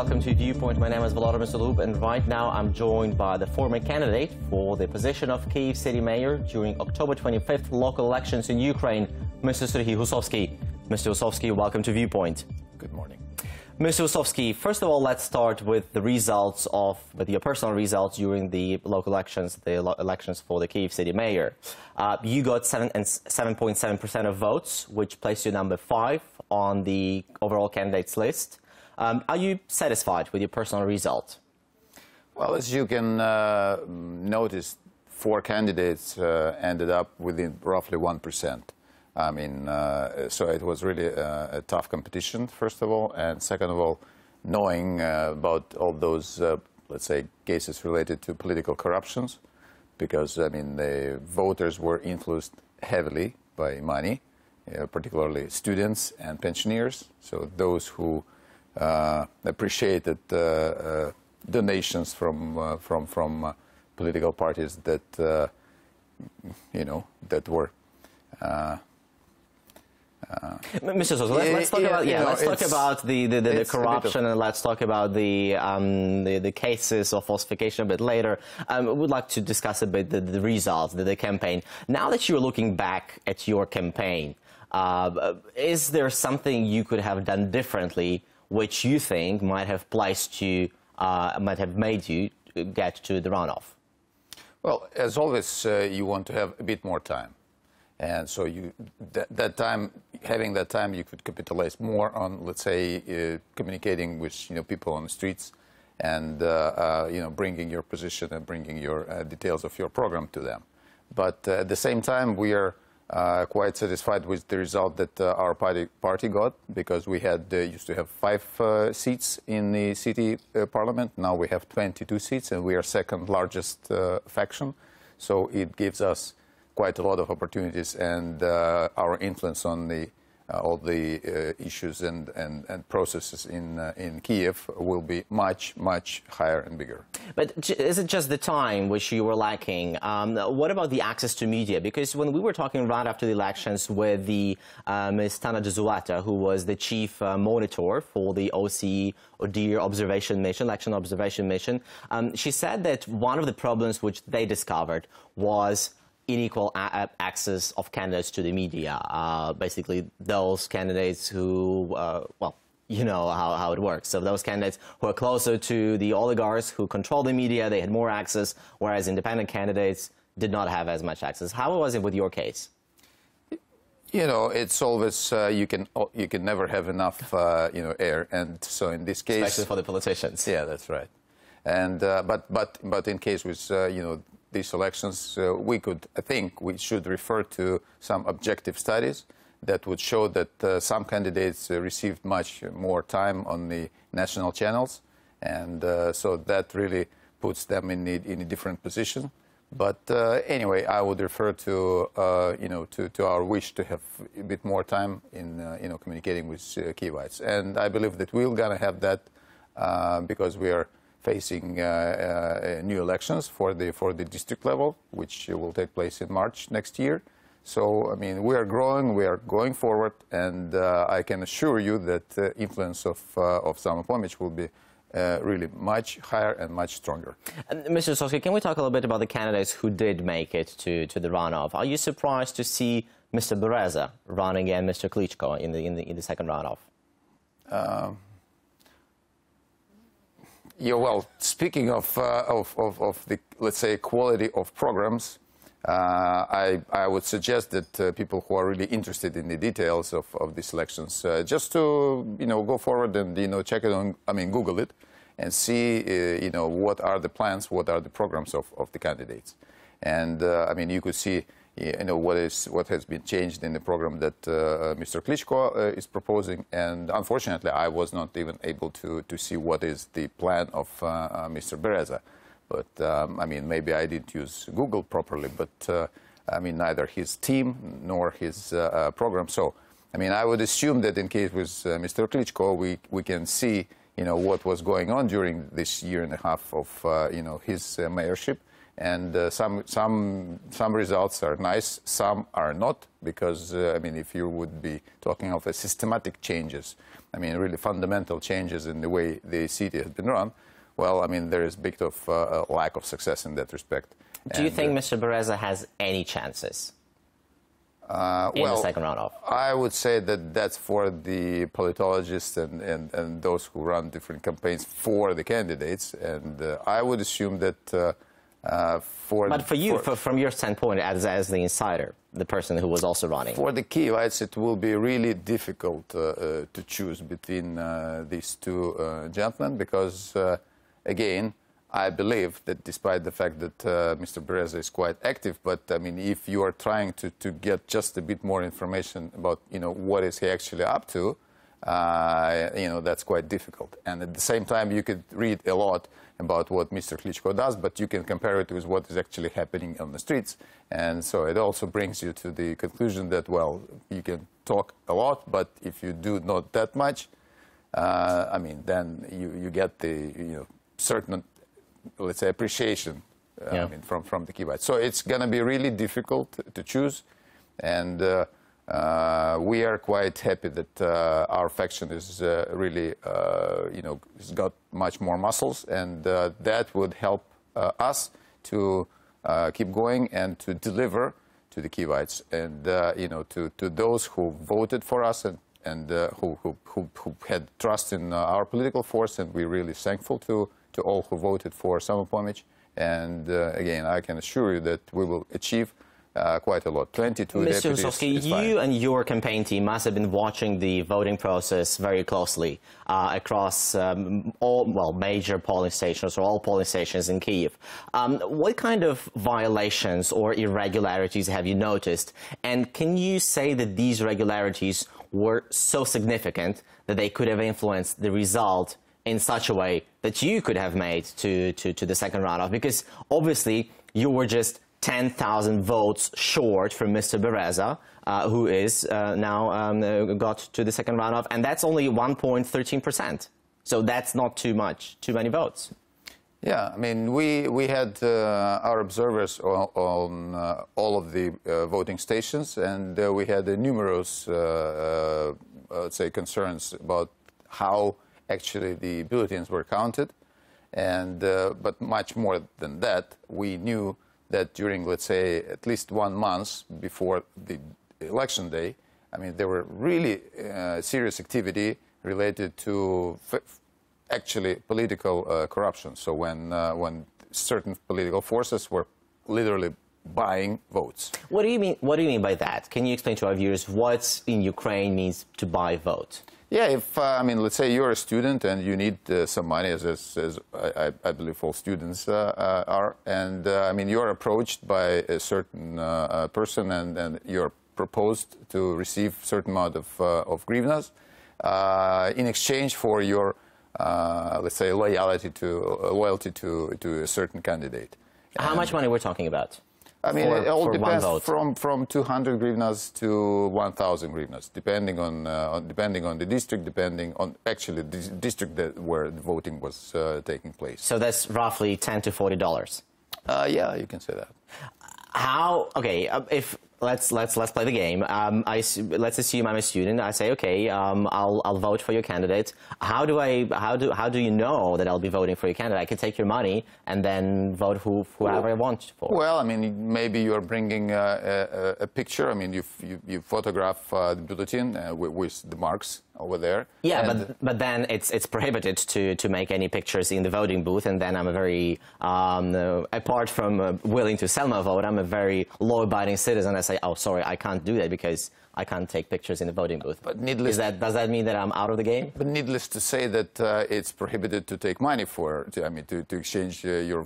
welcome to Viewpoint. My name is Volodymyr Solohub, and right now I'm joined by the former candidate for the position of Kyiv city mayor during October 25th local elections in Ukraine, Mr. Serhiy Husovskiy. Mr. Husovskiy, welcome to Viewpoint. Good morning. Mr. Husovskiy, first of all, let's start with the results with your personal results during the local elections, elections for the Kyiv city mayor. You got 7.7% of votes, which placed you number 5 on the overall candidates list. Are you satisfied with your personal result? Well, as you can notice, 4 candidates ended up within roughly 1%. I mean, so it was really a tough competition, first of all, and second of all, knowing about all those, let's say, cases related to political corruptions, because, I mean, the voters were influenced heavily by money, particularly students and pensioners, so those who appreciated donations from political parties that, you know, that were Mr. Sosa, let's talk about the corruption, and let's talk about the cases of falsification a bit later. We would like to discuss a bit the results, the campaign. Now that you're looking back at your campaign, is there something you could have done differently, which you think might have placed you, might have made you get to the runoff? Well, as always, you want to have a bit more time. And so having that time, you could capitalize more on, let's say, communicating with, people on the streets and, bringing your position and bringing your details of your program to them. But at the same time, we are quite satisfied with the result that our party got, because we used to have 5 seats in the city parliament. Now we have 22 seats, and we are second largest faction. So it gives us quite a lot of opportunities, and our influence on all the issues and processes in Kyiv will be much higher and bigger. But is it just the time which you were lacking? What about the access to media? Because when we were talking right after the elections with the Ms. Tana Dzulata, who was the chief monitor for the OSCE ODIHR observation mission, election observation mission, she said that one of the problems which they discovered was unequal access of candidates to the media. Basically, those candidates who, well, you know how it works. So those candidates who are closer to the oligarchs who control the media, they had more access, whereas independent candidates did not have as much access. How was it with your case? It's always you can never have enough air, and so in this case, especially for the politicians. Yeah, that's right. And but in case with these elections, I think we should refer to some objective studies that would show that some candidates received much more time on the national channels, and so that really puts them in a different position. But anyway, I would refer to to our wish to have a bit more time in communicating with Kyivites, and I believe that we're gonna have that because we are facing new elections for the district level, which will take place in March next year. So, I mean, we are growing, we are going forward, and I can assure you that the influence of Samopomich will be really much higher and much stronger. Mr. Husovskiy, can we talk a little bit about the candidates who did make it to the runoff? Are you surprised to see Mr. Bereza run again Mr. Klitschko in the second runoff? Yeah, well, speaking of the, let's say, quality of programs, I would suggest that people who are really interested in the details of these elections, just to go forward and check it on, Google it, and see what are the plans, what are the programs of the candidates, and you could see what has been changed in the program that Mr. Klitschko is proposing, and unfortunately I was not even able to see what is the plan of Mr. Bereza. But maybe I didn't use Google properly, but neither his team nor his program. So I would assume that in case with Mr. Klitschko we can see what was going on during this year and a half of his mayorship, And some results are nice, some are not, because, I mean, if you would be talking of a systematic changes, I mean, really fundamental changes in the way the city has been run, well, I mean, there is a bit of a lack of success in that respect. Do you think Mr. Bereza has any chances in the second runoff? I would say that that's for the politologists and those who run different campaigns for the candidates, and I would assume that But for you, from your standpoint, as the insider, the person who was also running, for the Kyivites, it will be really difficult to choose between these two gentlemen, because, again, I believe that despite the fact that Mr. Bereza is quite active, but I mean, if you are trying to get just a bit more information about, you know, what is he actually up to, you know, that's quite difficult. And at the same time, you could read a lot about what Mr. Klitschko does, but you can compare it with what is actually happening on the streets. And so it also brings you to the conclusion that, well, you can talk a lot, but if you do not that much, I mean, then you get the, you know, certain, let's say, appreciation I mean, from the Kyivites. So it's going to be really difficult to choose, and we are quite happy that our faction is really, you know, has got much more muscles, and that would help us to keep going and to deliver to the Kyivites, and you know, to those who voted for us and who had trust in our political force, and we're really thankful to all who voted for Samopomich. And again, I can assure you that we will achieve quite a lot. 22 Mr. deputies. Husovskiy, you and your campaign team must have been watching the voting process very closely across all major polling stations, or all polling stations in Kyiv. What kind of violations or irregularities have you noticed? And can you say that these irregularities were so significant that they could have influenced the result in such a way that you could have made to the second runoff? Because obviously you were just 10,000 votes short from Mr. Bereza, who is now got to the second runoff, and that's only 1.13%. So that's not too many votes. Yeah, I mean, we had our observers on all of the voting stations, and we had numerous, let's say, concerns about how actually the bulletins were counted, and but much more than that, we knew that during, let's say, at least 1 month before the election day, I mean, there were really serious activity related to actually political corruption. So when certain political forces were literally buying votes. What do you mean? What do you mean by that? Can you explain to our viewers what in Ukraine means to buy vote? Yeah, if I mean, let's say you're a student and you need some money, as I believe all students are, and I mean, you're approached by a certain person, and you're proposed to receive certain amount of hryvnias in exchange for your, let's say, loyalty to a certain candidate. How much money we're talking about? I mean, it all depends from 200 hryvnias to 1,000 hryvnias, depending on the district, depending on actually the district where the voting was taking place. So that's roughly $10 to $40. Yeah, you can say that. How? Okay, if let's play the game. Let's assume I'm a student. I say, okay, I'll vote for your candidate. How do you know that I'll be voting for your candidate? I can take your money and then vote whoever I want for. Well, I mean, maybe you're bringing a picture. I mean, you photograph the bulletin with the marks over there. Yeah, but then it's prohibited to make any pictures in the voting booth, and then I'm a very apart from willing to sell my vote, I'm a very law-abiding citizen. I say, oh, sorry, I can't do that because I can't take pictures in the voting booth. But does that mean that I'm out of the game? But needless to say that it's prohibited to take money to exchange your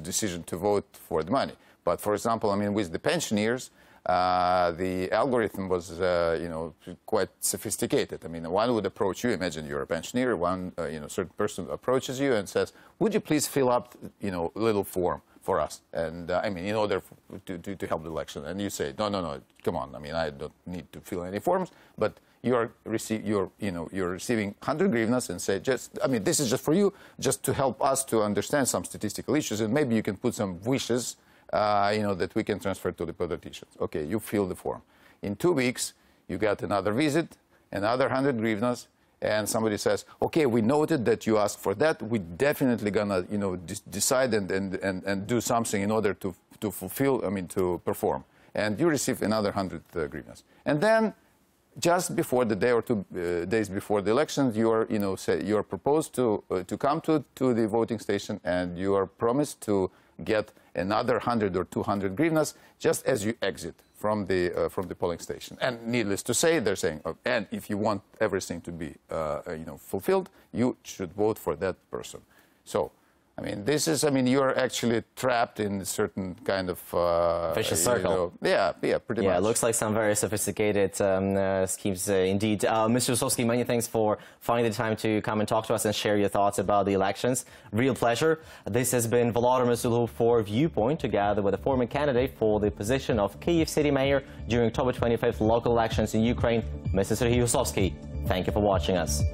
decision to vote for the money. But for example, I mean, with the pensioners, the algorithm was, you know, quite sophisticated. I mean, one would approach you. Imagine you're a pensioner. One, you know, certain person approaches you and says, "Would you please fill up, you know, a little form for us?" And I mean, in order to help the election. And you say, "No, come on. I mean, I don't need to fill any forms, but you're receiving 100 hryvnias and say, this is just for you, just to help us to understand some statistical issues, and maybe you can put some wishes, that we can transfer to the politicians. Okay, you fill the form. In 2 weeks, you get another visit, another 100 hryvnias, and somebody says, okay, we noted that you asked for that. We're definitely gonna, decide and do something in order to fulfill, to perform. And you receive another 100 hryvnias. And then, just before the day or 2 days before the election, you are proposed to come to the voting station, and you are promised to get another 100 or 200 hryvnias just as you exit from the polling station. And needless to say, they're saying, and if you want everything to be fulfilled, you should vote for that person. So, this is, you're actually trapped in a certain kind of vicious circle. Yeah, pretty much. Yeah, it looks like some very sophisticated schemes indeed. Mr. Husovskiy, many thanks for finding the time to come and talk to us and share your thoughts about the elections. Real pleasure. This has been Volodymyr Solohub for Viewpoint, together with a former candidate for the position of Kyiv city mayor during October 25th local elections in Ukraine, Mr. Serhiy Husovskiy. Thank you for watching us.